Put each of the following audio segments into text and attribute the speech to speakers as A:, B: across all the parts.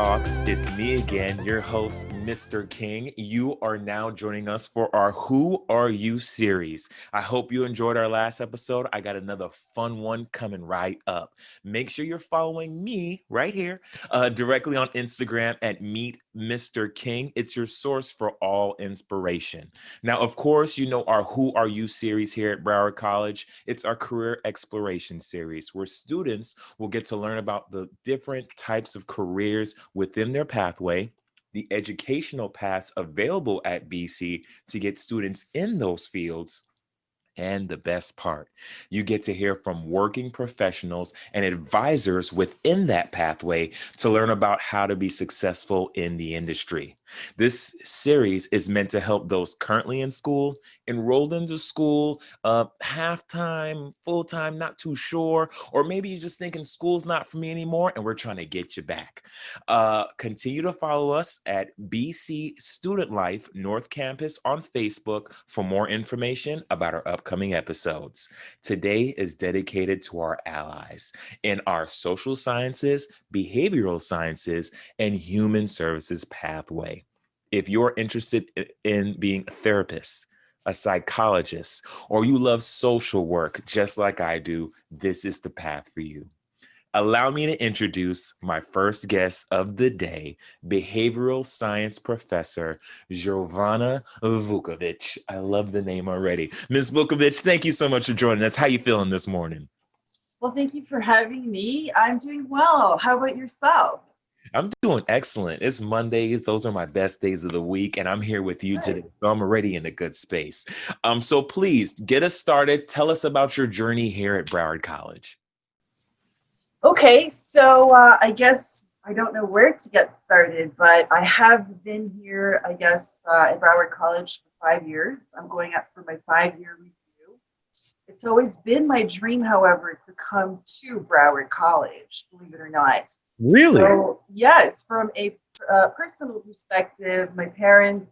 A: Talks. It's me again, your host, Mr. King. You are now joining us for our Who Are You series. I hope you enjoyed our last episode. I got another fun one coming right up. Make sure you're following me right here directly on Instagram at Meet Mr. King. It's your source for all inspiration. Now, of course, you know our Who Are You series here at Broward College. It's our career exploration series where students will get to learn about the different types of careers within their pathway, the educational paths available at BC to get students in those fields. And the best part, you get to hear from working professionals and advisors within that pathway to learn about how to be successful in the industry. This series is meant to help those currently in school, enrolled into school, half-time, full-time, not too sure, or maybe you're just thinking school's not for me anymore and we're trying to get you back. Continue to follow us at BC Student Life North Campus on Facebook for more information about our upcoming episodes. Today is dedicated to our allies in our social sciences, behavioral sciences, and human services pathway. If you're interested in being a therapist, a psychologist, or you love social work just like I do, this is the path for you. Allow me to introduce my first guest of the day, behavioral science professor, Giovanna Vukovic. I love the name already. Ms. Vukovic, thank you so much for joining us. How you feeling this morning?
B: Well, thank you for having me. I'm doing well. How about yourself?
A: I'm doing excellent. It's Monday. Those are my best days of the week, and I'm here with you
B: Good.
A: today. So I'm already in a good space. So please get us started. Tell us about your journey here at Broward College.
B: Okay, so I guess I don't know where to get started, but I have been here, I guess, at Broward College for 5 years. I'm going up for my 5-year review. It's always been my dream, however, to come to Broward College, believe it or not.
A: Really?
B: So, yes, from a personal perspective, my parents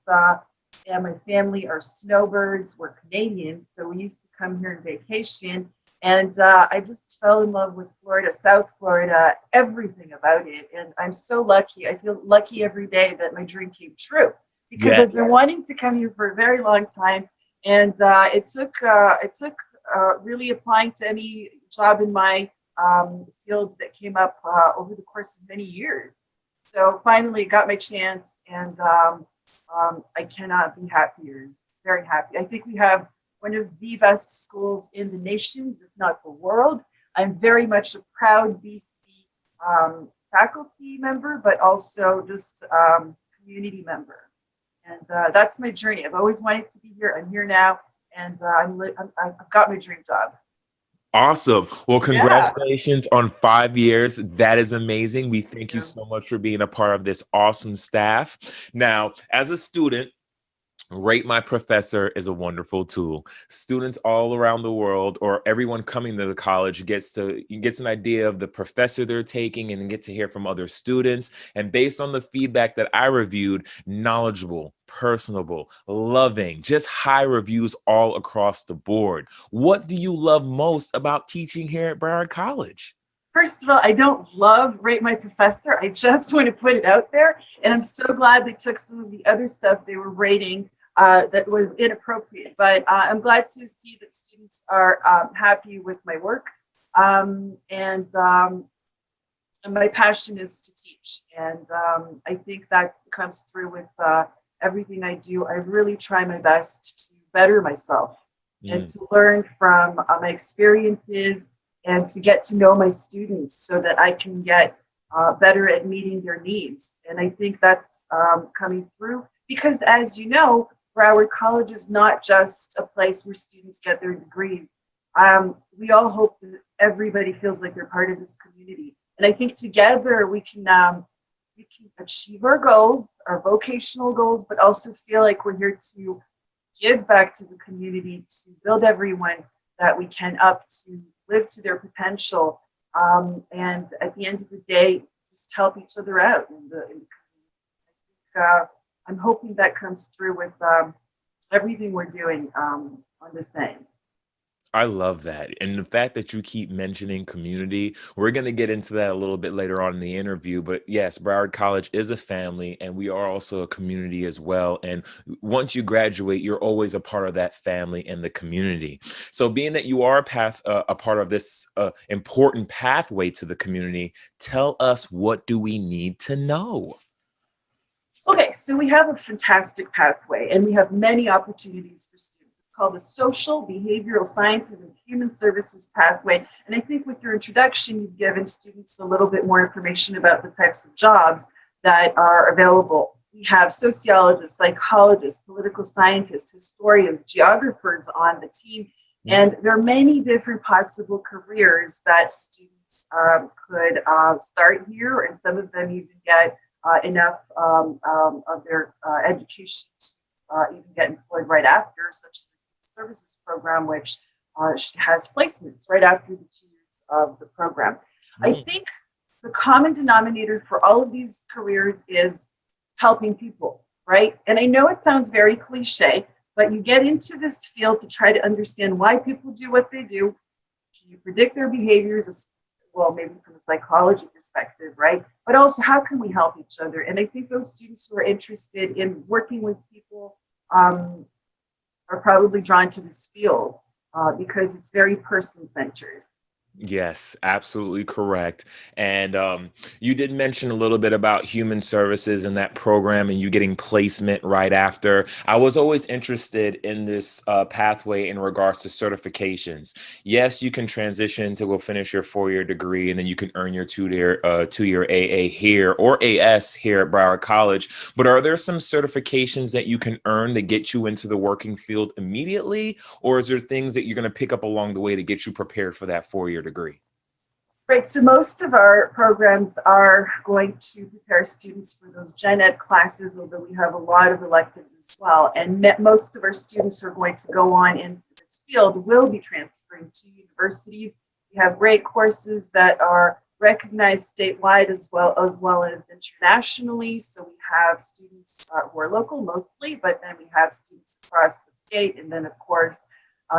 B: and my family are snowbirds. We're Canadians, so we used to come here on vacation. And I just fell in love with Florida, South Florida, everything about it. And I'm so lucky. I feel lucky every day that my dream came true because
A: Yeah.
B: I've been wanting to come here for a very long time. And it took really applying to any job in my field that came up over the course of many years. So finally got my chance, and I cannot be happier. Very happy. I think we have one of the best schools in the nations, if not the world. I'm very much a proud BC faculty member, but also just community member. And that's my journey. I've always wanted to be here. I'm here now, and I've got my dream job.
A: Awesome. Well,
B: Yeah.
A: congratulations on 5 years. That is amazing. We
B: Thank
A: thank you
B: you.
A: so much for being a part of this awesome staff. Now, as a student, Rate My Professor is a wonderful tool. Students all around the world, or everyone coming to the college, gets an idea of the professor they're taking and get to hear from other students. And based on the feedback that I reviewed, knowledgeable, personable, loving, just high reviews all across the board. What do you love most about teaching here at Broward College?
B: First of all, I don't love Rate My Professor. I just want to put it out there. And I'm so glad they took some of the other stuff they were rating that was inappropriate. But I'm glad to see that students are happy with my work. And my passion is to teach. And I think that comes through with everything I do. I really try my best to better myself and
A: Mm.
B: to learn from my experiences and to get to know my students so that I can get better at meeting their needs. And I think that's coming through because, as you know, Broward College is not just a place where students get their degrees. We all hope that everybody feels like they're part of this community. And I think together we can achieve our goals, our vocational goals, but also feel like we're here to give back to the community, to build everyone that we can up to live to their potential. And at the end of the day, just help each other out in the community. I'm hoping that comes through with everything we're doing on this end.
A: I love that. And the fact that you keep mentioning community, we're going to get into that a little bit later on in the interview. But yes, Broward College is a family and we are also a community as well. And once you graduate, you're always a part of that family and the community. So being that you are a part of this important pathway to the community, tell us, what do we need to know?
B: Okay, so we have a fantastic pathway and we have many opportunities for students. It's called the Social, Behavioral Sciences, and Human Services Pathway. And I think with your introduction, you've given students a little bit more information about the types of jobs that are available. We have sociologists, psychologists, political scientists, historians, geographers on the team. And there are many different possible careers that students could start here, and some of them even get enough of their education to even get employed right after, such as the services program, which has placements right after the 2 years of the program. I think the common denominator for all of these careers is helping people, right? And I know it sounds very cliche, but you get into this field to try to understand why people do what they do. Can you predict their behaviors? Well, maybe from a psychology perspective, right? But also, how can we help each other? And I think those students who are interested in working with people are probably drawn to this field because it's very person-centered.
A: Yes, absolutely correct. And you did mention a little bit about human services and that program and you getting placement right after. I was always interested in this pathway in regards to certifications. Yes, you can transition to go finish your 4-year degree and then you can earn your two-year AA here or AS here at Broward College. But are there some certifications that you can earn to get you into the working field immediately? Or is there things that you're going to pick up along the way to get you prepared for that 4-year degree?
B: Right, so most of our programs are going to prepare students for those gen ed classes, although we have a lot of electives as well. And most of our students who are going to go on into this field will be transferring to universities. We have great courses that are recognized statewide as well as internationally. So we have students who are local mostly, but then we have students across the state, and then of course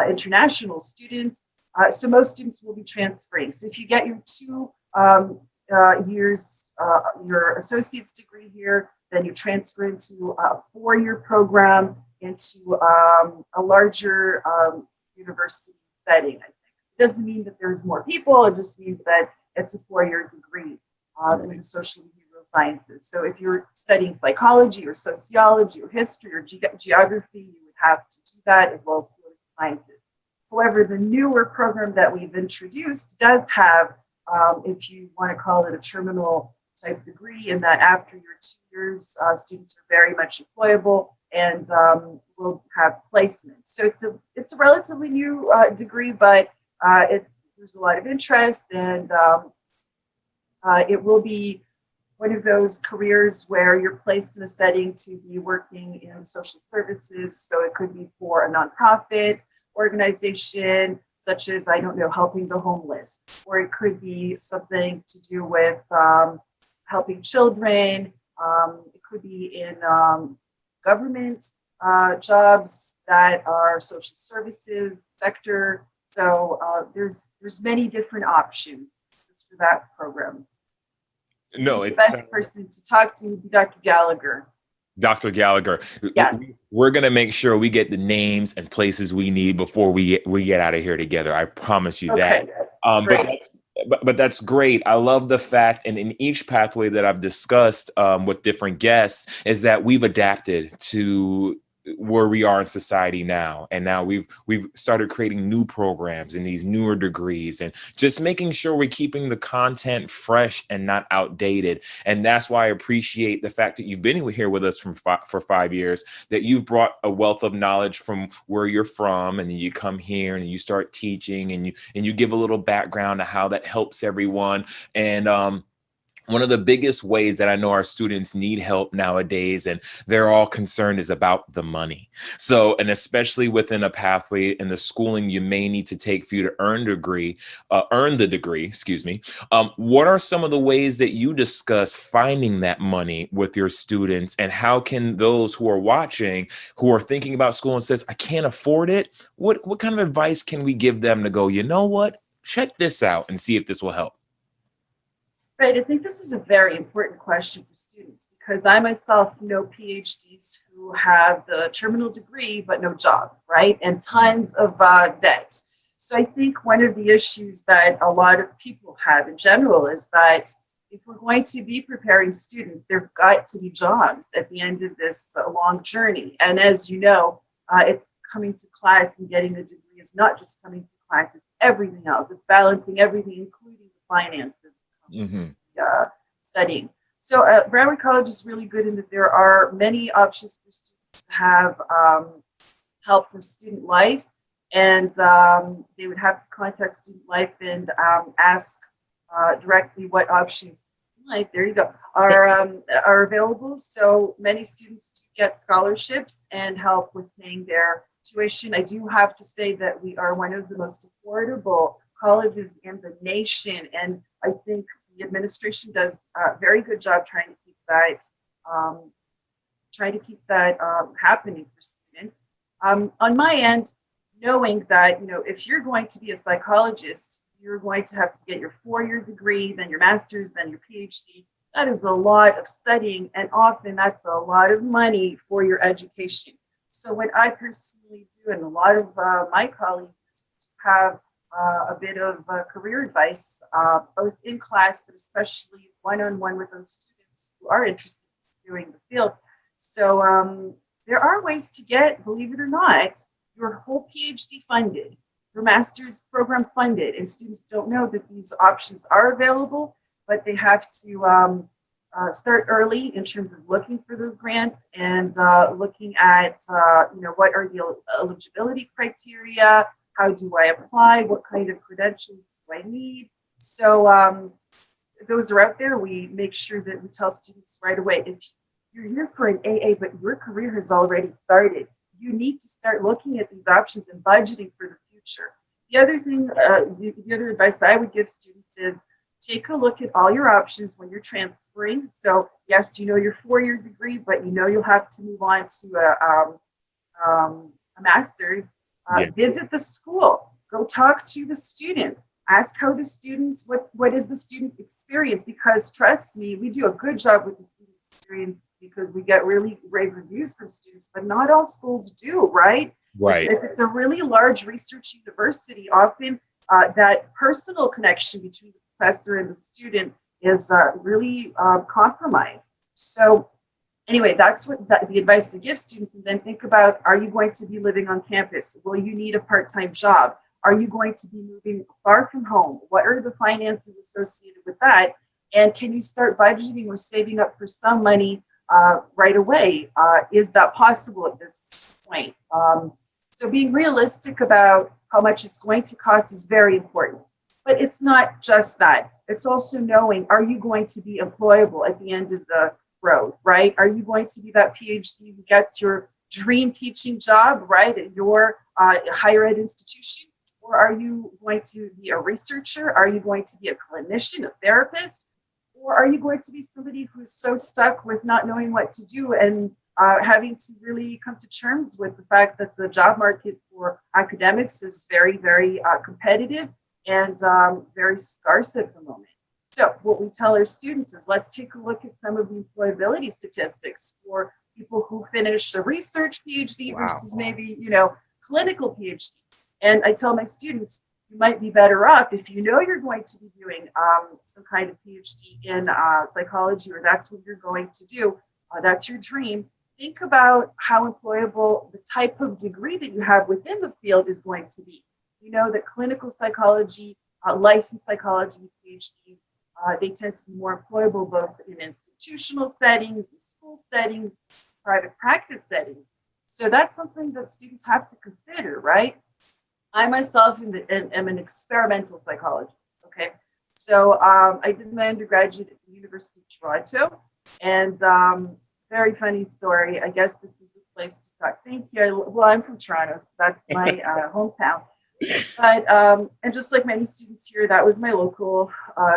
B: international students. So most students will be transferring. So if you get your 2 years, your associate's degree here, then you transfer into a 4-year program into a larger university setting, I think. It doesn't mean that there's more people, it just means that it's a 4-year degree in the social and behavioral sciences. So if you're studying psychology or sociology or history or geography, you would have to do that as well as political sciences. However, the newer program that we've introduced does have, if you want to call it a terminal type degree, in that after your 2 years, students are very much employable and will have placements. So it's a relatively new degree, but there's a lot of interest, and it will be one of those careers where you're placed in a setting to be working in social services. So it could be for a nonprofit organization, such as, I don't know, helping the homeless, or it could be something to do with helping children. It could be in government jobs that are social services sector. So there's many different options just for that program.
A: No,
B: The best person to talk to would be Dr. Gallagher.
A: Dr. Gallagher,
B: yes,
A: we're going to make sure we get the names and places we need before we get out of here together. I promise you that. But that's great. I love the fact, and in each pathway that I've discussed with different guests, is that we've adapted to where we are in society now. And now we've started creating new programs and these newer degrees and just making sure we're keeping the content fresh and not outdated. And that's why I appreciate the fact that you've been here with us for 5 years, that you've brought a wealth of knowledge from where you're from, and then you come here and you start teaching and you give a little background to how that helps everyone. And one of the biggest ways that I know our students need help nowadays, and they're all concerned, is about the money. So, and especially within a pathway in the schooling you may need to take for you to earn the degree, excuse me. What are some of the ways that you discuss finding that money with your students, and how can those who are watching, who are thinking about school and says, I can't afford it, what kind of advice can we give them to go, you know what, check this out and see if this will help?
B: Right. I think this is a very important question for students because I myself know PhDs who have the terminal degree but no job, right? And tons of debts. So I think one of the issues that a lot of people have in general is that if we're going to be preparing students, there've got to be jobs at the end of this long journey. And as you know, it's coming to class and getting a degree is not just coming to class, it's everything else. It's balancing everything, including the finances.
A: Hmm.
B: Studying. So Broward College is really good in that there are many options for students to have help from Student Life, and they would have to contact Student Life and ask directly what options, like there you go, are available. So many students do get scholarships and help with paying their tuition. I do have to say that we are one of the most affordable colleges in the nation, and I think the administration does a very good job trying to keep that happening for students. On my end, knowing that if you're going to be a psychologist, you're going to have to get your 4-year degree, then your master's, then your PhD. That is a lot of studying, and often that's a lot of money for your education. So what I personally do, and a lot of my colleagues, is to have a bit of career advice, both in class, but especially one-on-one with those students who are interested in doing the field. So there are ways to get, believe it or not, your whole PhD funded, your master's program funded, and students don't know that these options are available, but they have to start early in terms of looking for those grants and looking at, what are the eligibility criteria. How do I apply? What kind of credentials do I need? So those are out there. We make sure that we tell students right away, if you're here for an AA, but your career has already started, you need to start looking at these options and budgeting for the future. The other thing, the other advice I would give students is take a look at all your options when you're transferring. So yes, your 4-year degree, but you'll have to move on to a master's. Visit the school, go talk to the students, ask how the students, what is the student experience, because trust me, we do a good job with the student experience because we get really rave reviews from students, but not all schools do, right?
A: Right.
B: If it's a really large research university, often that personal connection between the professor and the student is really compromised. So anyway, that's the advice to give students. And then think about, are you going to be living on campus? Will you need a part-time job? Are you going to be moving far from home? What are the finances associated with that? And can you start budgeting or saving up for some money right away? Is that possible at this point? So being realistic about how much it's going to cost is very important. But it's not just that. It's also knowing, are you going to be employable at the end of the road, right? Are you going to be that PhD who gets your dream teaching job, right, at your higher ed institution? Or are you going to be a researcher? Are you going to be a clinician, a therapist? Or are you going to be somebody who's so stuck with not knowing what to do and having to really come to terms with the fact that the job market for academics is very, very competitive and very scarce at the moment? So what we tell our students is, let's take a look at some of the employability statistics for people who finish a research PhD versus maybe, clinical PhD. And I tell my students, you might be better off if you're going to be doing some kind of PhD in psychology, or that's what you're going to do, that's your dream. Think about how employable the type of degree that you have within the field is going to be. We know that clinical psychology, licensed psychology PhDs, they tend to be more employable both in institutional settings, school settings, private practice settings. So that's something that students have to consider, right? I myself am an experimental psychologist, okay? So I did my undergraduate at the University of Toronto, and very funny story. I guess this is a place to talk. Thank you. Well, I'm from Toronto, so that's my hometown. But and just like many students here, that was my local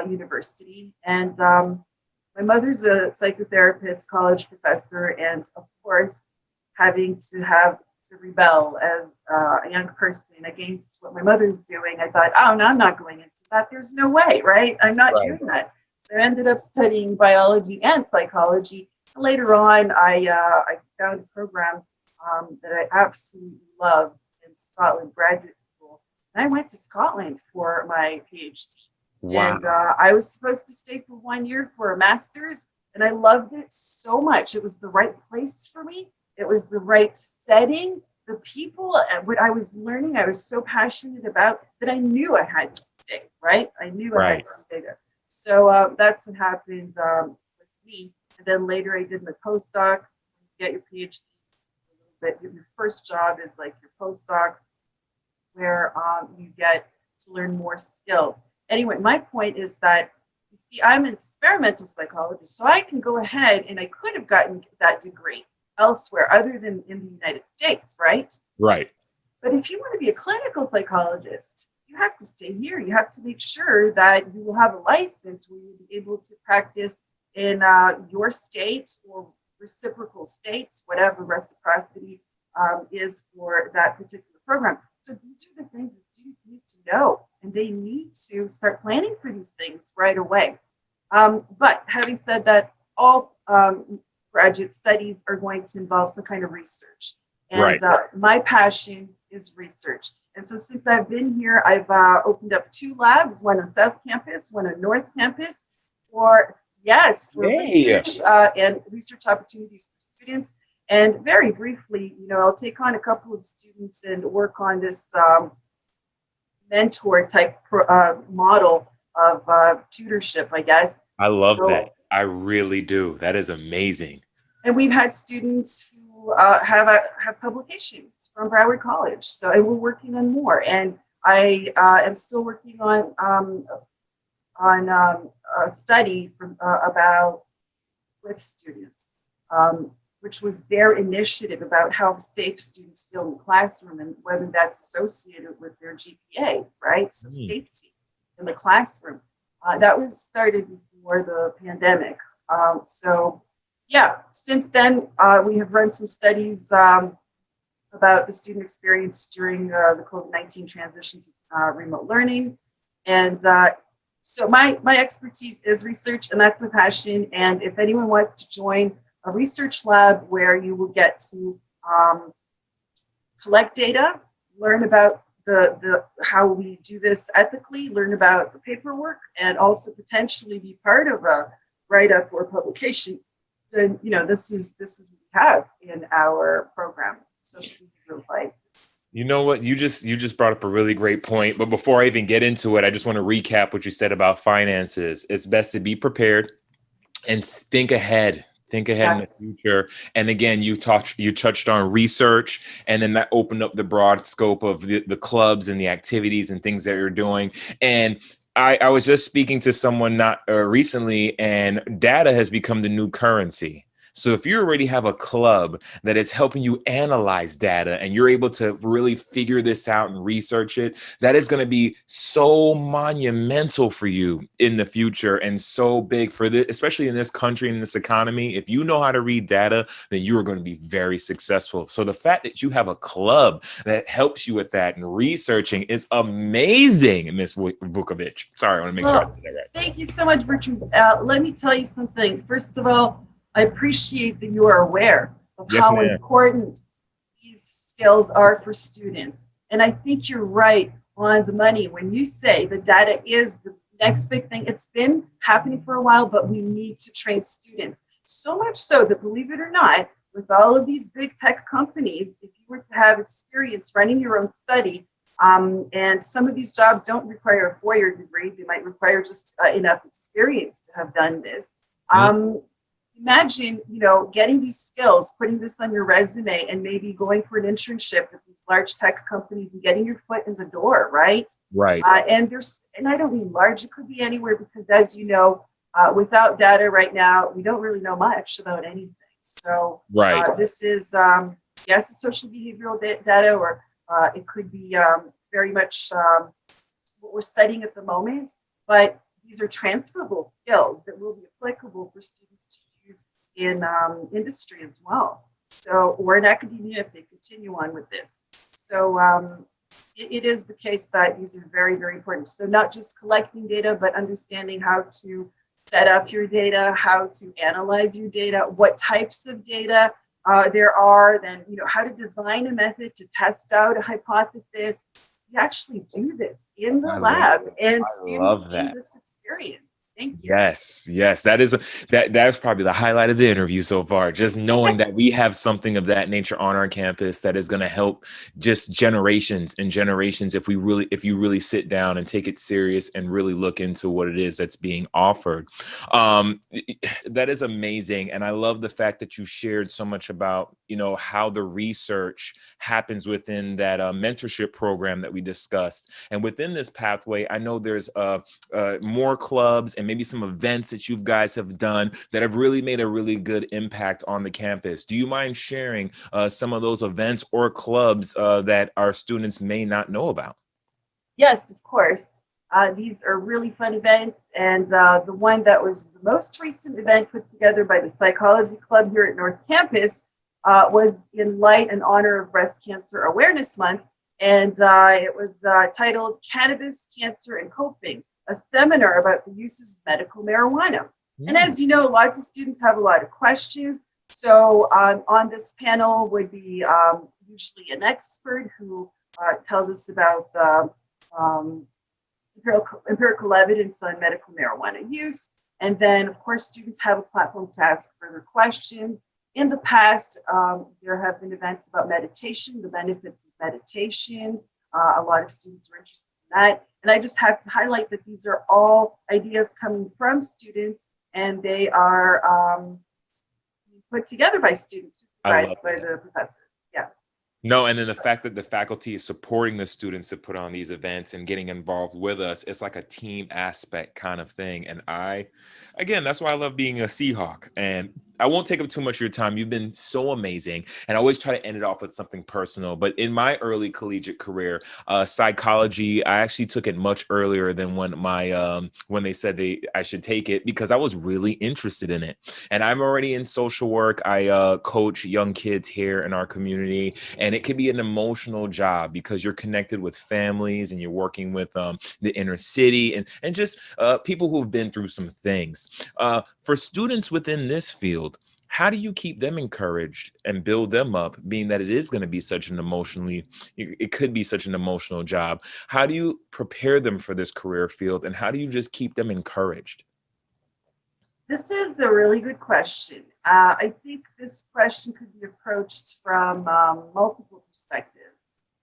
B: university. And my mother's a psychotherapist, college professor, and of course, having to rebel as a young person against what my mother's doing, I thought, oh no, I'm not going into that. There's no way, right? I'm not
A: Right.
B: doing that. So I ended up studying biology and psychology. Later on, I found a program that I absolutely loved in Scotland graduate school. And I went to Scotland for my PhD.
A: Wow.
B: And I was supposed to stay for 1 year for a master's, and I loved it so much. It was the right place for me. It was the right setting. The people, what I was learning, I was so passionate about that I knew I had to stay, right? I knew I had to stay there. So that's what happened with me. And then later I did my postdoc. You get your PhD, but your first job is like your postdoc, where you get to learn more skills. Anyway, my point is that, you see, I'm an experimental psychologist, so I can go ahead and I could have gotten that degree elsewhere other than in the United States, right?
A: Right.
B: But if you want to be a clinical psychologist, you have to stay here. You have to make sure that you will have a license where you'll be able to practice in your state or reciprocal states, whatever reciprocity is for that particular program. So these are the things that students need to know, and they need to start planning for these things right away. But having said that, all graduate studies are going to involve some kind of research. And my passion is research. And so since I've been here, I've opened up 2 labs, one on South Campus, one on North Campus, for research and research opportunities for students. And very briefly, I'll take on a couple of students and work on this mentor type model of tutorship, I guess.
A: I love that. I really do. That is amazing.
B: And we've had students who have publications from Broward College. So and we're working on more. And I am still working on a study with students, which was their initiative about how safe students feel in the classroom and whether that's associated with their GPA, right? So safety in the classroom. That was started before the pandemic. Since then, we have run some studies about the student experience during the COVID-19 transition to remote learning. And so my expertise is research, and that's my passion. And if anyone wants to join a research lab where you will get to collect data, learn about the how we do this ethically, learn about the paperwork, and also potentially be part of a write-up or publication, then this is what we have in our program, social behavioral life.
A: You know what? You just brought up a really great point. But before I even get into it, I just want to recap what you said about finances. It's best to be prepared and think ahead. Think ahead in the future. And again, you touched on research, and then that opened up the broad scope of the clubs and the activities and things that you're doing. And I was just speaking to someone not recently, and data has become the new currency. So if you already have a club that is helping you analyze data and you're able to really figure this out and research it, that is going to be so monumental for you in the future and so big for this, especially in this country, in this economy. If you know how to read data, then you are going to be very successful. So the fact that you have a club that helps you with that and researching is amazing, Ms. Vukovic. Sorry, I want to make sure I did that right.
B: Thank you so much, Bertrand. Let me tell you something. First of all, I appreciate that you are aware of how important these skills are for students. And I think you're right on the money when you say the data is the next big thing. It's been happening for a while, but we need to train students. So much so that, believe it or not, with all of these big tech companies, if you were to have experience running your own study, and some of these jobs don't require a 4-year degree, they might require just enough experience to have done this. imagine, getting these skills, putting this on your resume, and maybe going for an internship with these large tech companies and getting your foot in the door, right?
A: Right.
B: And I don't mean large, it could be anywhere, because as you know, without data right now, we don't really know much about anything. So
A: Right.
B: this is, yes, a social behavioral data, or it could be very much what we're studying at the moment, but these are transferable skills that will be applicable for students to use in industry as well. So, or in academia if they continue on with this. So it is the case that these are very, very important. So not just collecting data, but understanding how to set up your data, how to analyze your data, what types of data there are, then how to design a method to test out a hypothesis. You actually do this in the lab, and students gain this experience. Thank you.
A: Yes, that's probably the highlight of the interview so far. Just knowing that we have something of that nature on our campus that is going to help just generations and generations if you really sit down and take it serious and really look into what it is that's being offered. That is amazing, and I love the fact that you shared so much about how the research happens within that mentorship program that we discussed, and within this pathway, I know there's more clubs and maybe some events that you guys have done that have really made a really good impact on the campus. Do you mind sharing some of those events or clubs that our students may not know about?
B: Yes, of course. These are really fun events, and the one that was the most recent event put together by the Psychology Club here at North Campus was in light and honor of Breast Cancer Awareness Month, and it was titled Cannabis, Cancer, and Coping, a seminar about the uses of medical marijuana. And as you know, lots of students have a lot of questions. So on this panel would be usually an expert who tells us about the empirical evidence on medical marijuana use. And then, of course, students have a platform to ask further questions. In the past, there have been events about meditation, the benefits of meditation. A lot of students are interested in that. And I just have to highlight that these are all ideas coming from students, and they are put together by students, supervised by the professors. Yeah.
A: No, and then the fact that the faculty is supporting the students to put on these events and getting involved with us, it's like a team aspect kind of thing. And again, that's why I love being a Seahawk. And I won't take up too much of your time. You've been so amazing. And I always try to end it off with something personal. But in my early collegiate career, psychology, I actually took it much earlier than when they said I should take it, because I was really interested in it. And I'm already in social work. I coach young kids here in our community. And it can be an emotional job because you're connected with families and you're working with the inner city and just people who've been through some things. For students within this field, how do you keep them encouraged and build them up, being that it is going to be it could be such an emotional job? How do you prepare them for this career field, and how do you just keep them encouraged?
B: This is a really good question. I think this question could be approached from multiple perspectives.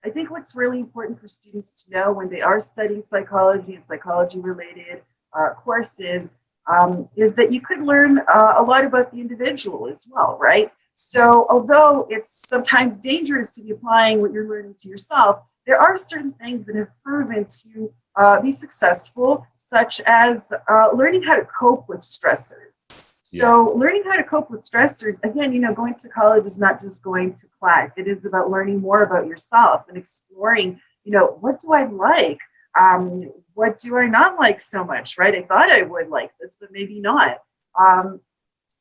B: I think what's really important for students to know when they are studying psychology and psychology-related courses is that you could learn a lot about the individual as well, right? So although it's sometimes dangerous to be applying what you're learning to yourself, there are certain things that have proven to be successful, such as learning how to cope with stressors. So learning how to cope with stressors, again, going to college is not just going to class. It is about learning more about yourself and exploring, what do I like? What do I not like so much, right? I thought I would like this, but maybe not.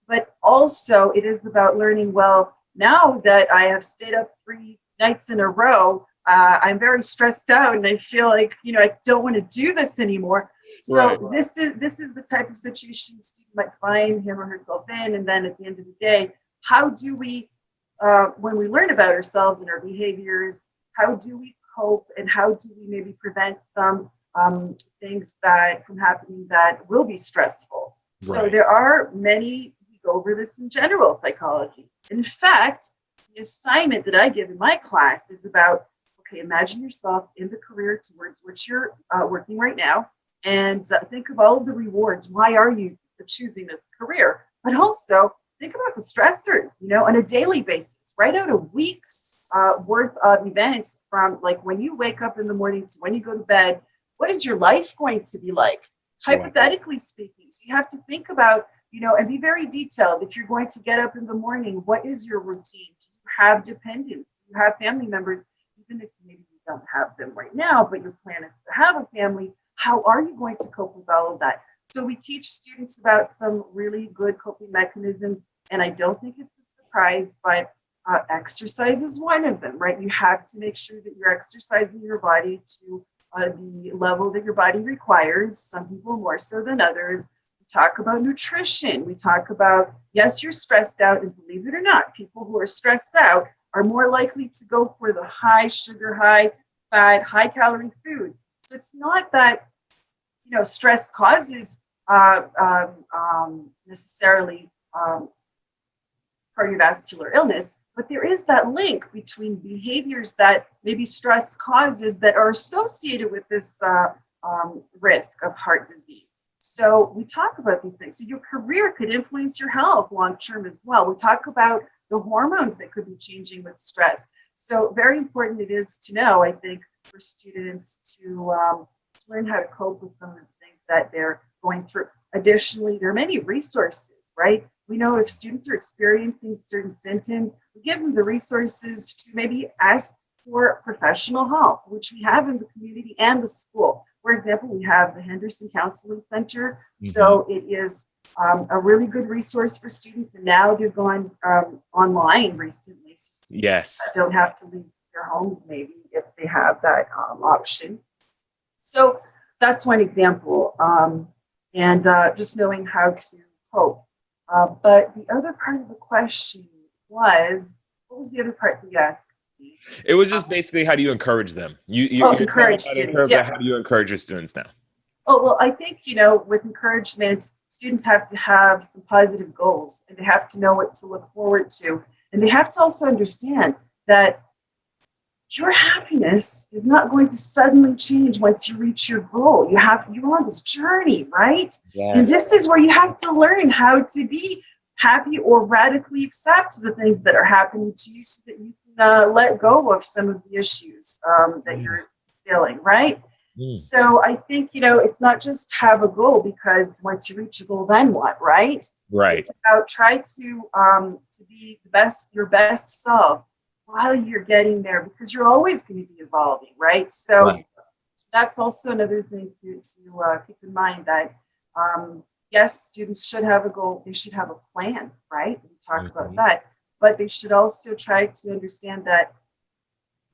B: But also it is about learning, well, now that I have stayed up 3 nights in a row, I'm very stressed out and I feel like, I don't want to do this anymore. So this is the type of situation the student might find him or herself in. And then at the end of the day, how do we, when we learn about ourselves and our behaviors, how do we cope, and how do we maybe prevent some things from happening that will be stressful? So there are many, we go over this in general psychology. In fact, the assignment that I give in my class is about, okay, imagine yourself in the career towards which you're working right now, and think of all of the rewards. Why are you choosing this career? But also, think about the stressors, on a daily basis. Write out a week's worth of events from like when you wake up in the morning to when you go to bed. What is your life going to be like?
A: Wow.
B: Hypothetically speaking. So you have to think about, and be very detailed. If you're going to get up in the morning, what is your routine? Do you have dependents? Do you have family members? Even if maybe you don't have them right now, but your plan is to have a family, how are you going to cope with all of that? So we teach students about some really good coping mechanisms, and I don't think it's a surprise, but exercise is one of them, right? You have to make sure that you're exercising your body to the level that your body requires, some people more so than others. We talk about nutrition. We talk about, yes, you're stressed out, and believe it or not, people who are stressed out are more likely to go for the high sugar, high fat, high calorie food. So it's not that, stress causes necessarily cardiovascular illness, but there is that link between behaviors that maybe stress causes that are associated with this risk of heart disease. So we talk about these things. So your career could influence your health long term as well. We talk about the hormones that could be changing with stress. So very important it is to know, I think, for students to learn how to cope with some of the things that they're going through. Additionally, there are many resources, right? We know if students are experiencing certain symptoms, we give them the resources to maybe ask for professional help, which we have in the community and the school. For example, we have the Henderson Counseling Center. Mm-hmm. So it is a really good resource for students. And now they've gone online recently. So
A: yes.
B: Don't have to leave their homes maybe if they have that option. So that's one example. And just knowing how to cope. But the other part of the question was, what was the other part that you asked?
A: It was just basically, how do you encourage them? You
B: encourage students. Yeah.
A: How do you encourage your students now?
B: Oh, well, I think, with encouragement, students have to have some positive goals, and they have to know what to look forward to. And they have to also understand that your happiness is not going to suddenly change once you reach your goal. You're on this journey, right? Yes. And this is where you have to learn how to be happy or radically accept the things that are happening to you so that you can let go of some of the issues that you're feeling, right? So I think, it's not just have a goal, because once you reach a goal, then what, right?
A: Right.
B: It's about try to be your best self while you're getting there, because you're always going to be evolving, right? So that's also another thing to keep in mind, that yes, students should have a goal. They should have a plan, right? We talked about that, but they should also try to understand that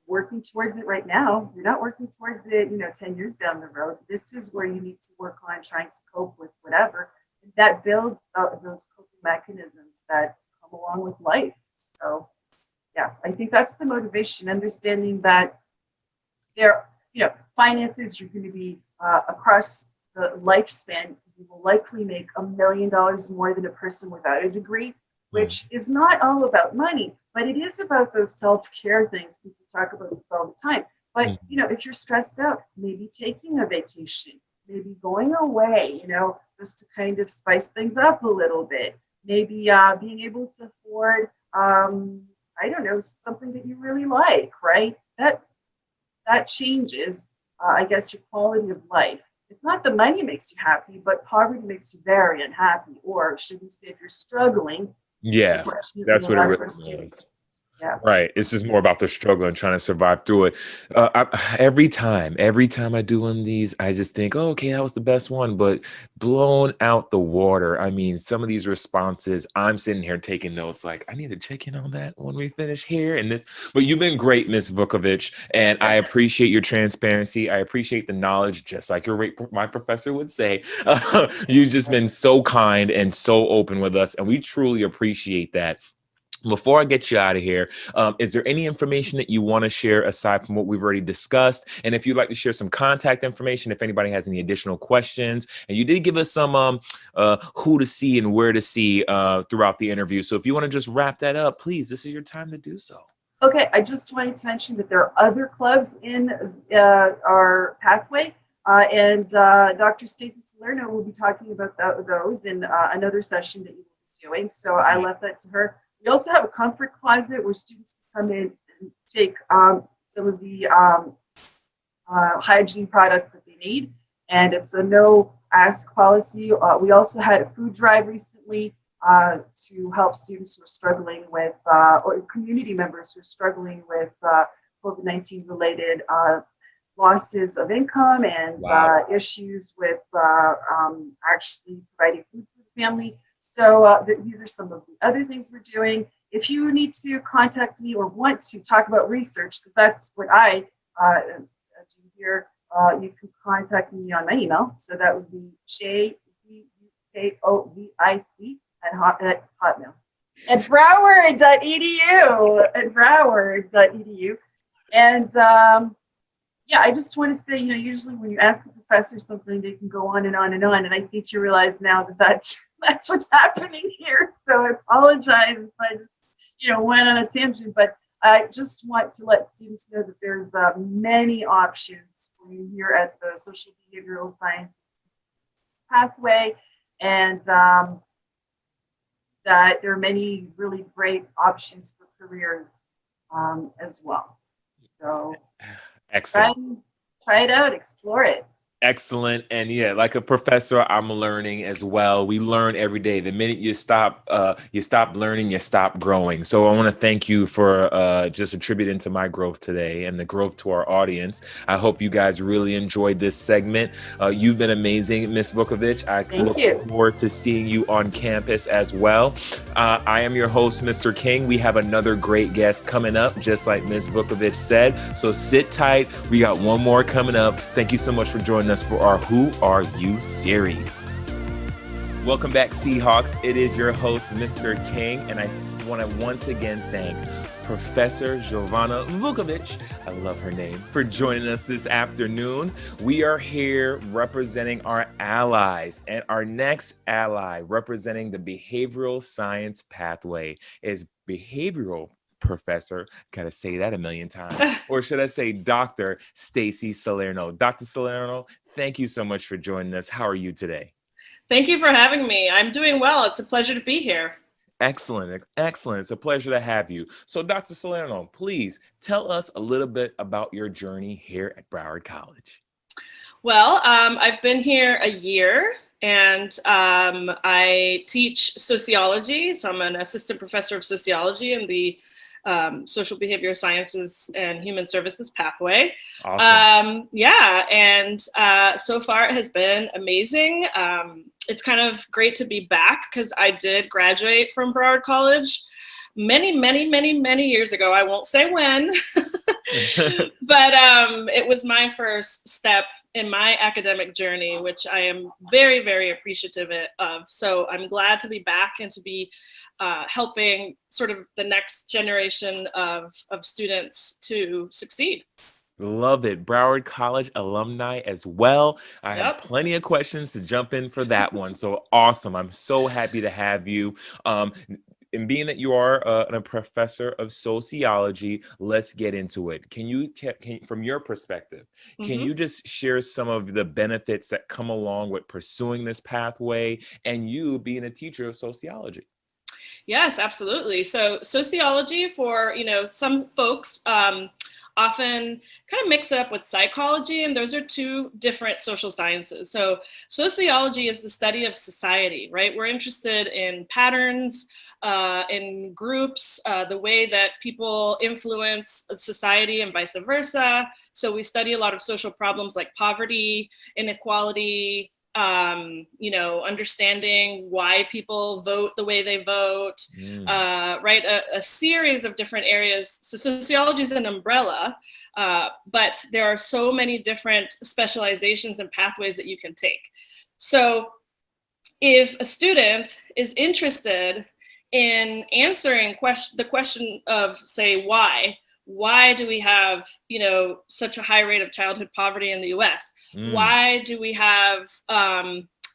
B: working towards it right now, you're not working towards it, 10 years down the road. This is where you need to work on trying to cope with whatever. And that builds those coping mechanisms that come along with life. So yeah, I think that's the motivation, understanding that finances, you're going to be across the lifespan, you will likely make $1 million more than a person without a degree, which is not all about money, but it is about those self-care things. People talk about this all the time. But, if you're stressed out, maybe taking a vacation, maybe going away, just to kind of spice things up a little bit, maybe being able to afford, something that you really like, right? That changes, I guess, your quality of life. It's not the money makes you happy, but poverty makes you very unhappy. Or should we say, if you're struggling?
A: Yeah, that's what it really means.
B: Yeah.
A: Right. It's just more about the struggle and trying to survive through it. Every time I do one of these, I just think, oh, okay, that was the best one, but blown out the water. I mean, some of these responses, I'm sitting here taking notes like, I need to check in on that when we finish here and this. But you've been great, Ms. Vukovic, and I appreciate your transparency. I appreciate the knowledge, just like my professor would say. You've just been so kind and so open with us, and we truly appreciate that. Before I get you out of here, is there any information that you want to share aside from what we've already discussed? And if you'd like to share some contact information, if anybody has any additional questions, and you did give us some who to see and where to see throughout the interview. So if you want to just wrap that up, please, this is your time to do so.
B: Okay, I just wanted to mention that there are other clubs in our pathway. And Dr. Stacy Salerno will be talking about those in another session that you will be doing. So I left that to her. We also have a comfort closet where students can come in and take some of the hygiene products that they need. And it's a no ask policy. We also had a food drive recently to help students who are struggling with, or community members who are struggling with COVID-19 related losses of income and issues with actually providing food for the family. So these are some of the other things we're doing. If you need to contact me or want to talk about research, because that's what I do here, you can contact me on my email. So that would be jvukovic at Hotmail. At Broward.edu. And yeah, I just want to say, usually when you ask a professor something, they can go on and on and on. And I think you realize now that that's what's happening here. So I apologize if I just, went on a tangent, but I just want to let students know that there's many options for you here at the Social Behavioral Science Pathway, and that there are many really great options for careers as well. So
A: excellent.
B: Try it out, explore it.
A: Excellent. And yeah, like a professor, I'm learning as well. We learn every day. The minute you stop learning, you stop growing. So I want to thank you for just attributing to my growth today and the growth to our audience. I hope you guys really enjoyed this segment. You've been amazing, Ms. Vukovic. I look forward to seeing you on campus as well. I am your host, Mr. King. We have another great guest coming up, just like Ms. Vukovic said. So sit tight. We got one more coming up. Thank you so much for joining us for our Who Are You series. Welcome back, Seahawks. It is your host, Mr. King, and I want to once again thank Professor Giovanna Vukovic, I love her name, for joining us this afternoon. We are here representing our allies, and our next ally representing the behavioral science pathway is behavioral professor, gotta say that a million times, or should I say Dr. Stacy Salerno. Dr. Salerno, thank you so much for joining us. How are you today?
C: Thank you for having me. I'm doing well. It's a pleasure to be here.
A: Excellent. Excellent. It's a pleasure to have you. So Dr. Salerno, please tell us a little bit about your journey here at Broward College.
C: Well, I've been here a year, and I teach sociology. So I'm an assistant professor of sociology in the Social Behavioral Sciences and Human Services Pathway.
A: Awesome.
C: And so far it has been amazing. It's kind of great to be back because I did graduate from Broward College many years ago. I won't say when, but it was my first step in my academic journey, which I am very, very appreciative of. So I'm glad to be back and to be helping sort of the next generation of students to succeed.
A: Love it. Broward College alumni as well. I have plenty of questions to jump in for that one. So awesome. I'm so happy to have you. And being that you are a professor of sociology, let's get into it. Can you, from your perspective, can you just share some of the benefits that come along with pursuing this pathway and you being a teacher of sociology?
C: Yes, absolutely. So sociology, for some folks, often kind of mix it up with psychology, and those are two different social sciences. So sociology is the study of society, right? We're interested in patterns, in groups, the way that people influence society and vice versa. So we study a lot of social problems like poverty, inequality, understanding why people vote the way they vote, right? A series of different areas. So sociology is an umbrella, but there are so many different specializations and pathways that you can take. So if a student is interested in answering the question of, say, why do we have, such a high rate of childhood poverty in the US? Why do we have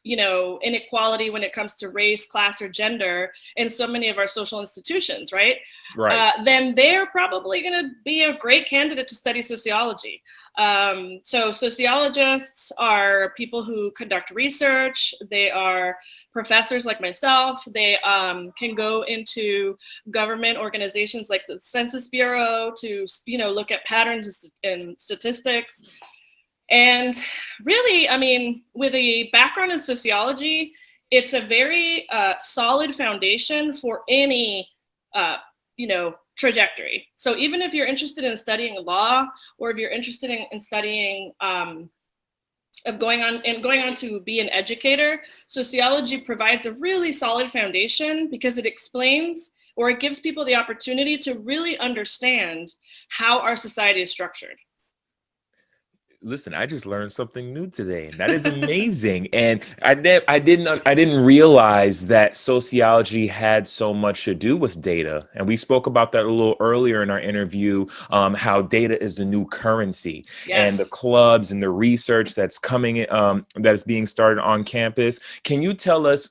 C: inequality when it comes to race, class, or gender in so many of our social institutions, right?
A: Right.
C: Then they're probably going to be a great candidate to study sociology. So sociologists are people who conduct research. They are professors like myself. They can go into government organizations like the Census Bureau to, look at patterns and statistics. And really, I mean, with a background in sociology, it's a very solid foundation for any, trajectory. So even if you're interested in studying law, or if you're interested in studying, of going on to be an educator, sociology provides a really solid foundation because it explains, or it gives people the opportunity to really understand how our society is structured.
A: Listen, I just learned something new today, and that is amazing. And I didn't realize that sociology had so much to do with data. And we spoke about that a little earlier in our interview, how data is the new currency.
C: Yes.
A: And the clubs and the research that's coming, that is being started on campus. Can you tell us,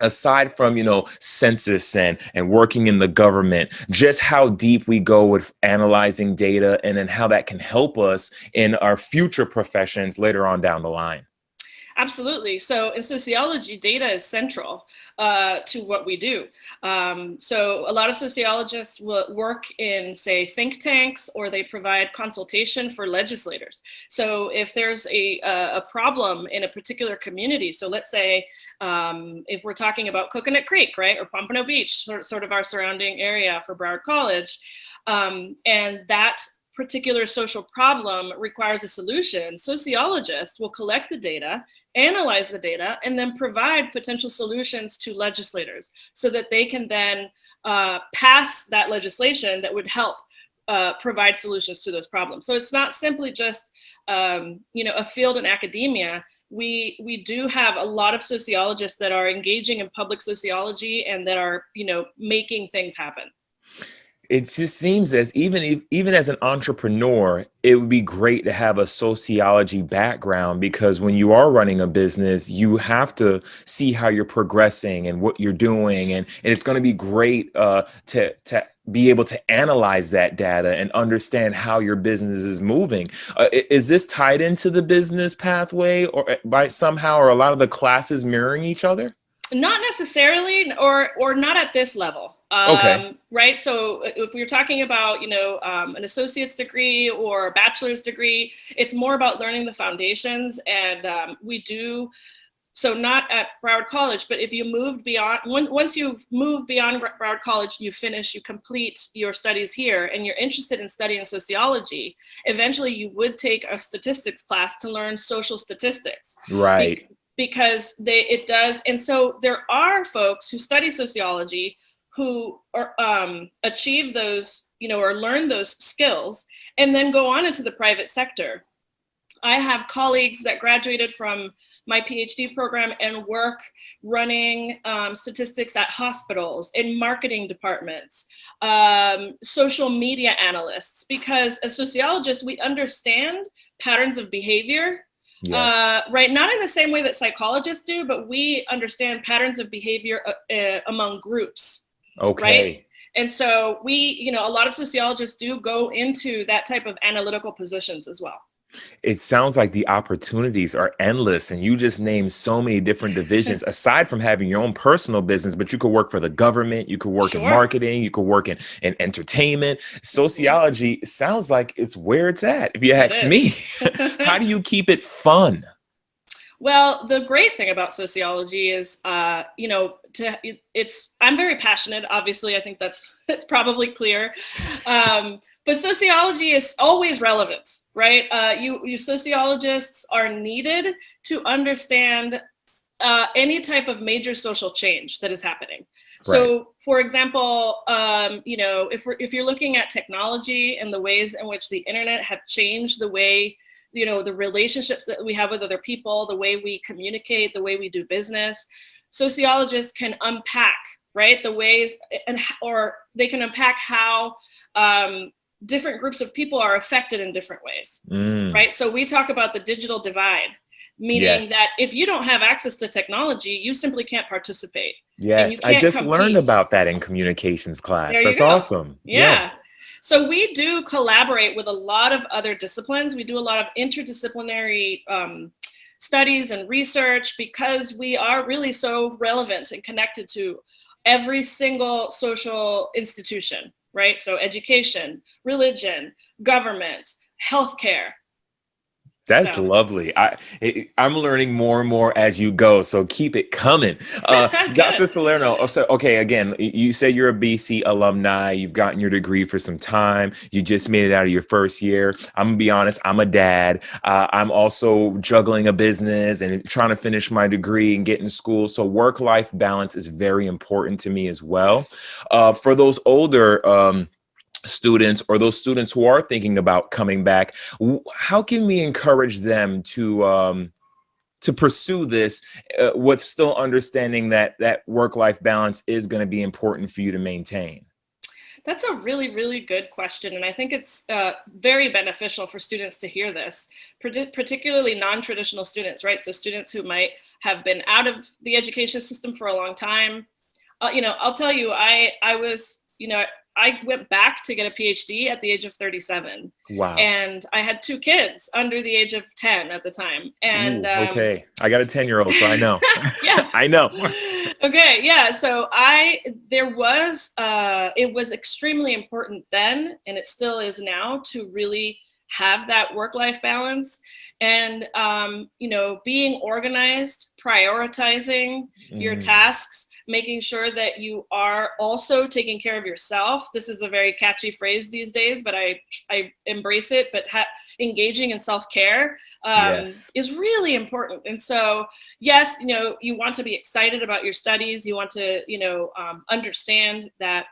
A: aside from, census and working in the government, just how deep we go with analyzing data, and then how that can help us in our future professions later on down the line?
C: Absolutely. So in sociology, data is central to what we do. So a lot of sociologists will work in, say, think tanks, or they provide consultation for legislators. So if there's a problem in a particular community, so let's say if we're talking about Coconut Creek, right, or Pompano Beach, sort of our surrounding area for Broward College, and that particular social problem requires a solution, sociologists will collect the data, analyze the data, and then provide potential solutions to legislators so that they can then pass that legislation that would help provide solutions to those problems. So it's not simply just a field in academia. We do have a lot of sociologists that are engaging in public sociology and that are making things happen.
A: It just seems as even as an entrepreneur, it would be great to have a sociology background, because when you are running a business, you have to see how you're progressing and what you're doing. And it's going to be great to be able to analyze that data and understand how your business is moving. Is this tied into the business pathway, or by somehow, or a lot of the classes mirroring each other?
C: Not necessarily, or not at this level.
A: Okay.
C: Right. So if we're talking about, an associate's degree or a bachelor's degree, it's more about learning the foundations. And we do. So not at Broward College, but if you moved beyond, once you move beyond Broward College, you complete your studies here, and you're interested in studying sociology, eventually you would take a statistics class to learn social statistics.
A: Right.
C: Because it does. And so there are folks who study sociology who are, achieve those, or learn those skills, and then go on into the private sector. I have colleagues that graduated from my PhD program and work running statistics at hospitals, in marketing departments, social media analysts, because as sociologists, we understand patterns of behavior.
A: Yes.
C: Right, not in the same way that psychologists do, but we understand patterns of behavior among groups.
A: Okay.
C: Right? And so we, a lot of sociologists do go into that type of analytical positions as well.
A: It sounds like the opportunities are endless, and you just named so many different divisions aside from having your own personal business. But you could work for the government, you could work in marketing, you could work in entertainment. Sociology sounds like it's where it's at, if you ask me. How do you keep it fun?
C: Well, the great thing about sociology is, I'm very passionate. Obviously, I think it's probably clear. But sociology is always relevant, right? You sociologists are needed to understand any type of major social change that is happening. So, for example, if you're looking at technology and the ways in which the internet have changed the way, the relationships that we have with other people, the way we communicate, the way we do business, sociologists can unpack, right, the ways, or they can unpack how different groups of people are affected in different ways, right? So we talk about the digital divide. meaning
A: Yes.
C: that if you don't have access to technology, you simply can't participate. And you
A: Yes. I
C: can't
A: just learned
C: compete.
A: about that in communications class.
C: There you
A: That's
C: go.
A: awesome.
C: Yeah.
A: Yes.
C: So we do collaborate with a lot of other disciplines. We do a lot of interdisciplinary studies and research because we are really so relevant and connected to every single social institution, right? So education, religion, government, healthcare.
A: That's
C: So
A: lovely. I'm learning more and more as you go, so keep it coming.
C: good.
A: Dr. Salerno, so okay, again, you said you're a BC alumni. You've gotten your degree for some time. You just made it out of your first year. I'm gonna be honest, I'm a dad. I'm also juggling a business and trying to finish my degree and get in school. So work-life balance is very important to me as well.
C: Yes.
A: For those older students or those students who are thinking about coming back, how can we encourage them to pursue this with still understanding that that work-life balance is going to be important for you to maintain?
C: That's a really, really good question. And I think it's very beneficial for students to hear this, particularly non-traditional students, right? So students who might have been out of the education system for a long time. I'll tell you, I went back to get a PhD at the age of 37.
A: Wow.
C: And I had 2 kids under the age of 10 at the time. And
A: Ooh, okay, I got a 10-year-old, so I know.
C: yeah.
A: I know.
C: Okay, yeah. So it was extremely important then, and it still is now, to really have that work-life balance and being organized, prioritizing your tasks, making sure that you are also taking care of yourself. This is a very catchy phrase these days, but I embrace it. But engaging in self-care
A: Yes.
C: is really important. And so, yes, you want to be excited about your studies. You want to, understand that,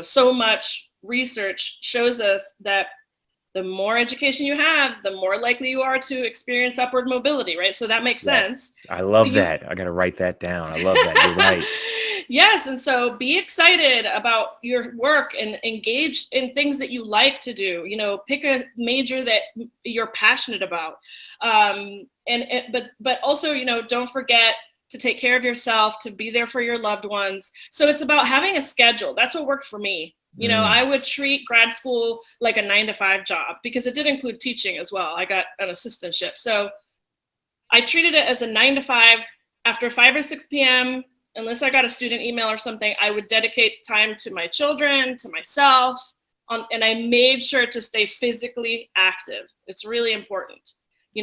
C: so much research shows us that the more education you have, the more likely you are to experience upward mobility, right? So that makes sense.
A: Yes. I love
C: But you
A: that. I got to write that down. I love that. You're right.
C: Yes, and so be excited about your work and engage in things that you like to do. Pick a major that you're passionate about, but also, don't forget to take care of yourself, to be there for your loved ones. So it's about having a schedule. That's what worked for me. I would treat grad school like a 9-to-5 job because it did include teaching as well. I got an assistantship, so I treated it as a 9-to-5. After 5 or 6 p.m., unless I got a student email or something, I would dedicate time to my children, to myself, and I made sure to stay physically active. It's really important,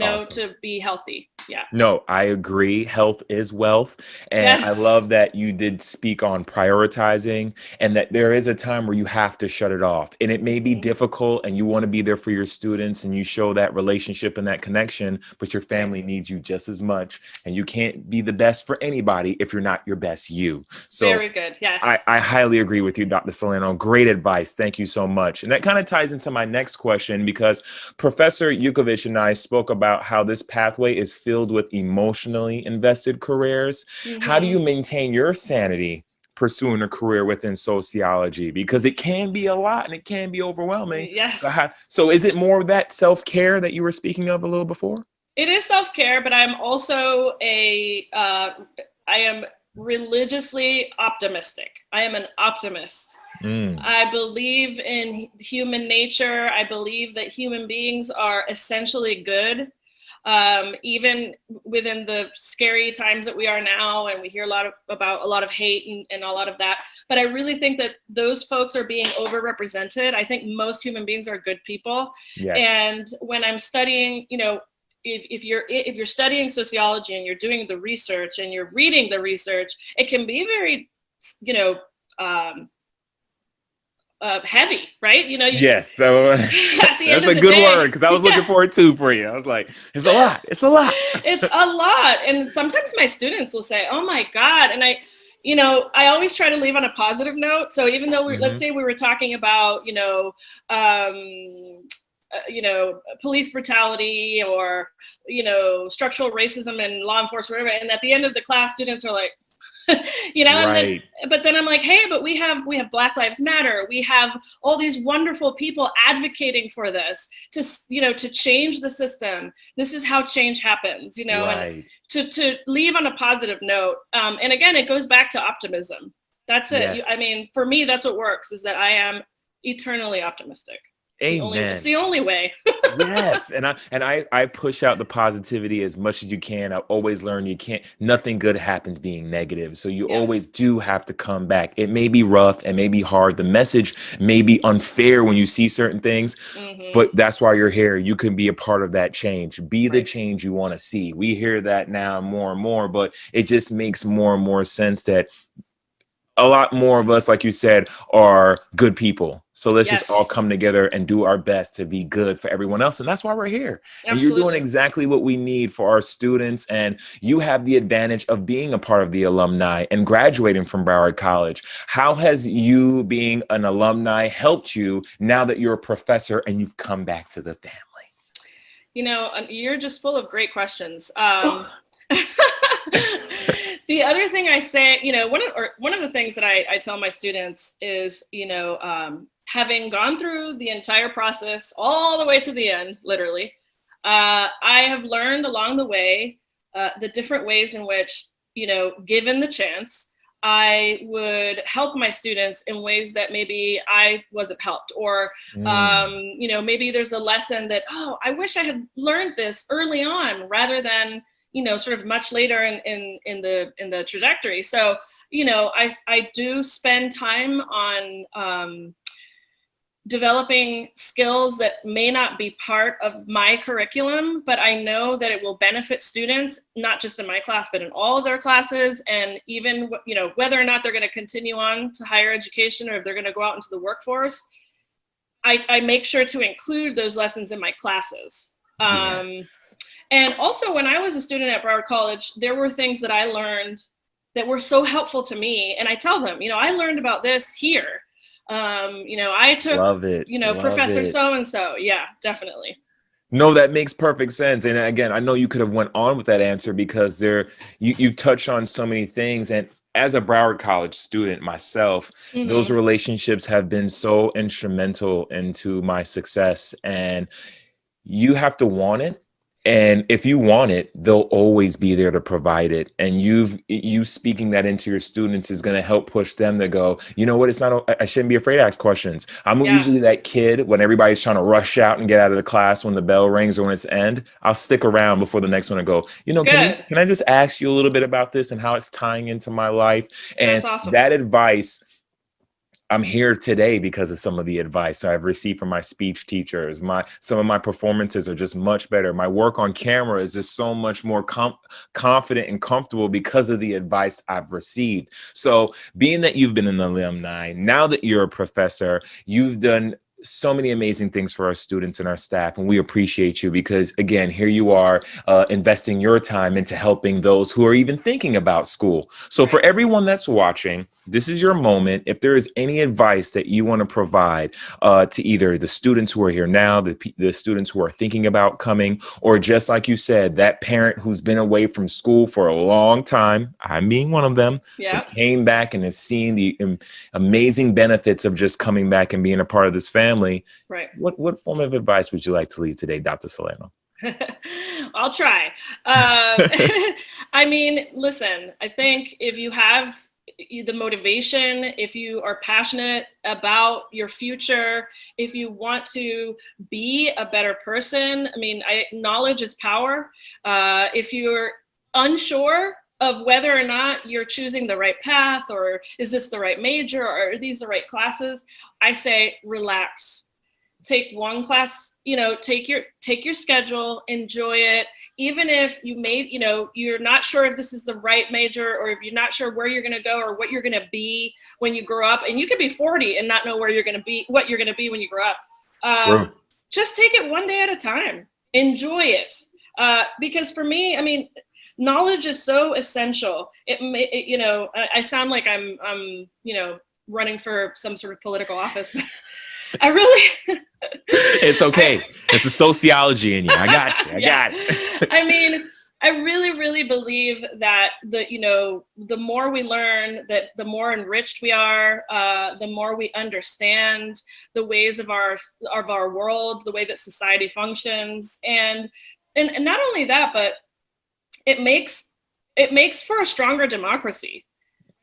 A: Awesome.
C: to be healthy. Yeah.
A: No, I agree. Health is wealth. And I
C: Yes.
A: love that you did speak on prioritizing and that there is a time where you have to shut it off. And it may be difficult and you want to be there for your students and you show that relationship and that connection, but your family needs you just as much. And you can't be the best for anybody if you're not your best you. So
C: Very good. Yes.
A: I highly agree with you, Dr. Salerno. Great advice. Thank you so much. And that kind of ties into my next question because Professor Vukovic and I spoke about how this pathway is filled with emotionally invested careers. How do you maintain your sanity pursuing a career within sociology? Because it can be a lot and it can be overwhelming.
C: Yes.
A: So is it more of that self-care that you were speaking of a little before?
C: It is self-care, but I'm also I am religiously optimistic. I am an optimist. I believe in human nature. I believe that human beings are essentially good, even within the scary times that we are now, and we hear about a lot of hate and a lot of that. But I really think that those folks are being overrepresented. I think most human beings are good people.
A: Yes.
C: And when I'm studying, if you're studying sociology and you're doing the research and you're reading the research, it can be very, heavy, right?
A: Yes. So that's a good word because I was looking for it too for you. I was like, it's a lot. It's a lot.
C: It's a lot. And sometimes my students will say, oh my God. And I always try to leave on a positive note. So even though let's say we were talking about, police brutality or, structural racism in law enforcement, whatever. And at the end of the class, students are like, And then,
A: Right.
C: but then I'm like, hey, but we have Black Lives Matter. We have all these wonderful people advocating for this to change the system. This is how change happens,
A: Right.
C: and to leave on a positive note. And again, it goes back to optimism. That's it.
A: Yes.
C: For me, that's what works, is that I am eternally optimistic. It's
A: Amen.
C: the only way.
A: Yes. And I push out the positivity as much as you can. I always learn nothing good happens being negative. So you
C: Yeah.
A: always do have to come back. It may be rough and may be hard. The message may be unfair when you see certain things, but that's why you're here. You can be a part of that change. Be the change you want to see. We hear that now more and more, but it just makes more and more sense that a lot more of us, like you said, are good people. So let's just all come together and do our best to be good for everyone else. And that's why we're here.
C: Absolutely.
A: And you're doing exactly what we need for our students. And you have the advantage of being a part of the alumni and graduating from Broward College. How has you being an alumni helped you now that you're a professor and you've come back to the family?
C: You're just full of great questions. The other thing I say, one of the things that I tell my students is, having gone through the entire process all the way to the end, literally, I have learned along the way the different ways in which, given the chance, I would help my students in ways that maybe I wasn't helped, or, maybe there's a lesson that, oh, I wish I had learned this early on rather than, sort of much later in the trajectory. So, I do spend time on developing skills that may not be part of my curriculum, but I know that it will benefit students, not just in my class, but in all of their classes. And even, whether or not they're going to continue on to higher education or if they're going to go out into the workforce, I make sure to include those lessons in my classes.
A: Yes.
C: And also, when I was a student at Broward College, there were things that I learned that were so helpful to me. And I tell them, I learned about this here. I took,
A: Love it.
C: Professor so-and-so. Yeah, definitely.
A: No, that makes perfect sense. And again, I know you could have went on with that answer because you've touched on so many things. And as a Broward College student myself, those relationships have been so instrumental into my success. And you have to want it. And if you want it, they'll always be there to provide it. And you speaking that into your students is going to help push them to go, you know what, I shouldn't be afraid to ask questions. I'm usually that kid when everybody's trying to rush out and get out of the class when the bell rings or when it's end. I'll stick around before the next one and go, can I just ask you a little bit about this and how it's tying into my life? And
C: that's awesome.
A: That advice, I'm here today because of some of the advice I've received from my speech teachers. Some of my performances are just much better. My work on camera is just so much more confident and comfortable because of the advice I've received. So being that you've been an alumni, now that you're a professor, you've done so many amazing things for our students and our staff. And we appreciate you because, again, here you are investing your time into helping those who are even thinking about school. So for everyone that's watching, this is your moment. If there is any advice that you want to provide to either the students who are here now, the students who are thinking about coming, or just like you said, that parent who's been away from school for a long time, I'm being one of them, but came back and has seen the amazing benefits of just coming back and being a part of this family.
C: Right.
A: What form of advice would you like to leave today, Dr. Salerno?
C: I'll try. I mean, listen, I think if you have the motivation, if you are passionate about your future, if you want to be a better person, I mean, knowledge is power. If you're unsure of whether or not you're choosing the right path, or is this the right major, or are these the right classes, I say relax. Take one class, take your schedule, enjoy it. Even if you're not sure if this is the right major, or if you're not sure where you're going to go or what you're going to be when you grow up, and you could be 40 and not know where you're going to be, what you're going to be when you grow up. Just take it one day at a time. Enjoy it. Because for me, I mean, knowledge is so essential. I sound like I'm running for some sort of political office. I really. It's
A: okay. It's a sociology in you. I got you. I got it.
C: I mean, I really, really believe that the more we learn, that the more enriched we are, the more we understand the ways of our world, the way that society functions, and not only that, but it makes for a stronger democracy.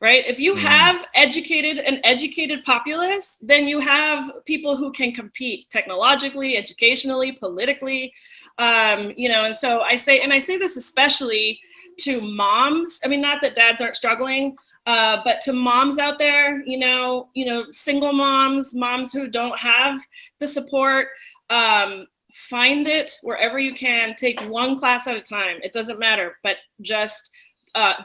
C: Right? If you have an educated populace, then you have people who can compete technologically, educationally, politically, and so I say this especially to moms. I mean, not that dads aren't struggling, but to moms out there, single moms who don't have the support, find it wherever you can. Take one class at a time. It doesn't matter, but just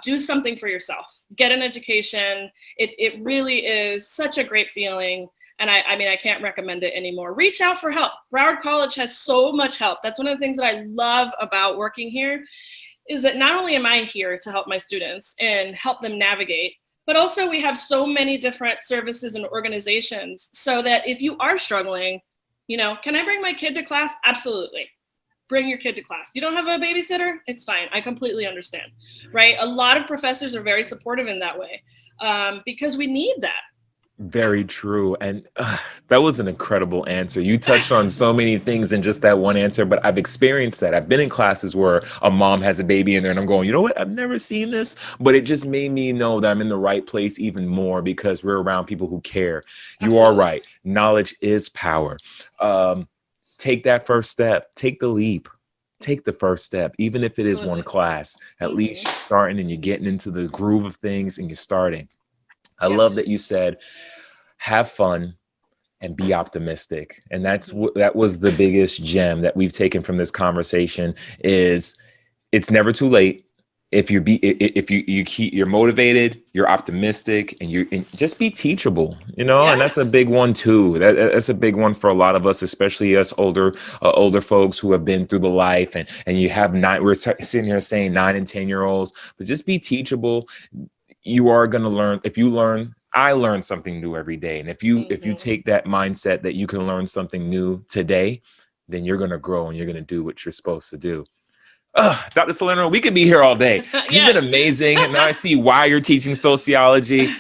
C: do something for yourself. Get an education. It really is such a great feeling. And I can't recommend it anymore. Reach out for help. Broward College has so much help. That's one of the things that I love about working here, is that not only am I here to help my students and help them navigate, but also we have so many different services and organizations, so that if you are struggling, can I bring my kid to class? Absolutely. Bring your kid to class. You don't have a babysitter? It's fine. I completely understand, right? A lot of professors are very supportive in that way, because we need that.
A: Very true. And that was an incredible answer. You touched on so many things in just that one answer, but I've experienced that. I've been in classes where a mom has a baby in there and I'm going, you know what? I've never seen this, but it just made me know that I'm in the right place even more because we're around people who care.
C: Absolutely.
A: You are right. Knowledge is power. Take that first step, take the leap, take the first step, even if it is one class. At least you're starting and you're getting into the groove of things and you're starting. I love that you said, have fun and be optimistic. And that was the biggest gem that we've taken from this conversation, is it's never too late. If you're motivated, you're optimistic, and just be teachable, and that's a big one too. That's a big one for a lot of us, especially us older folks who have been through the life, and you have we're sitting here saying 9 and 10-year-olds, but just be teachable. You are going to learn. If you learn, I learn something new every day. And if you take that mindset that you can learn something new today, then you're going to grow and you're going to do what you're supposed to do. Dr. Salerno, we could be here all day. You've been amazing. And now I see why you're teaching sociology.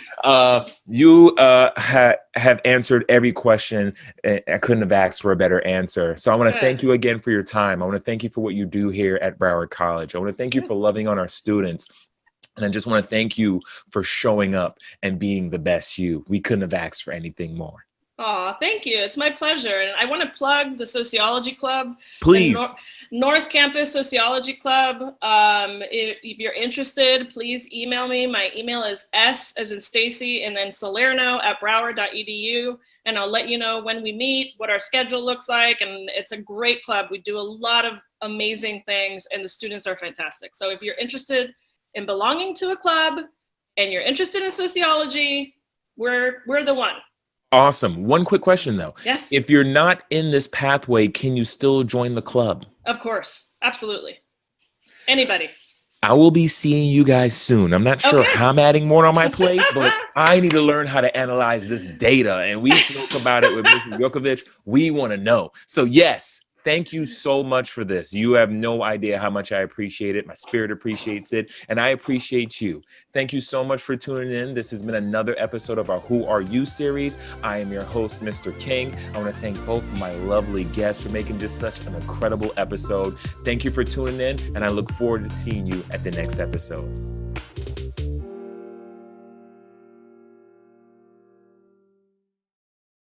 A: You have answered every question. I couldn't have asked for a better answer. So I want to thank you again for your time. I want to thank you for what you do here at Broward College. I want to thank you for loving on our students. And I just want to thank you for showing up and being the best you. We couldn't have asked for anything more.
C: Oh, thank you. It's my pleasure. And I want to plug the Sociology Club.
A: Please.
C: North Campus Sociology Club. If you're interested, please email me. My email is S as in Stacy, and then Salerno@broward.edu. And I'll let you know when we meet, what our schedule looks like. And it's a great club. We do a lot of amazing things, and the students are fantastic. So if you're interested in belonging to a club and you're interested in sociology, we're the one.
A: Awesome. One quick question though.
C: Yes.
A: If you're not in this pathway, can you still join the club?
C: Of course. Absolutely. Anybody.
A: I will be seeing you guys soon. I'm not sure how I'm adding more on my plate, but I need to learn how to analyze this data. And we spoke about it with Mrs. Vukovic. We want to know. So yes, thank you so much for this. You have no idea how much I appreciate it. My spirit appreciates it, and I appreciate you. Thank you so much for tuning in. This has been another episode of our Who Are You series. I am your host, Mr. King. I want to thank both of my lovely guests for making this such an incredible episode. Thank you for tuning in, and I look forward to seeing you at the next episode.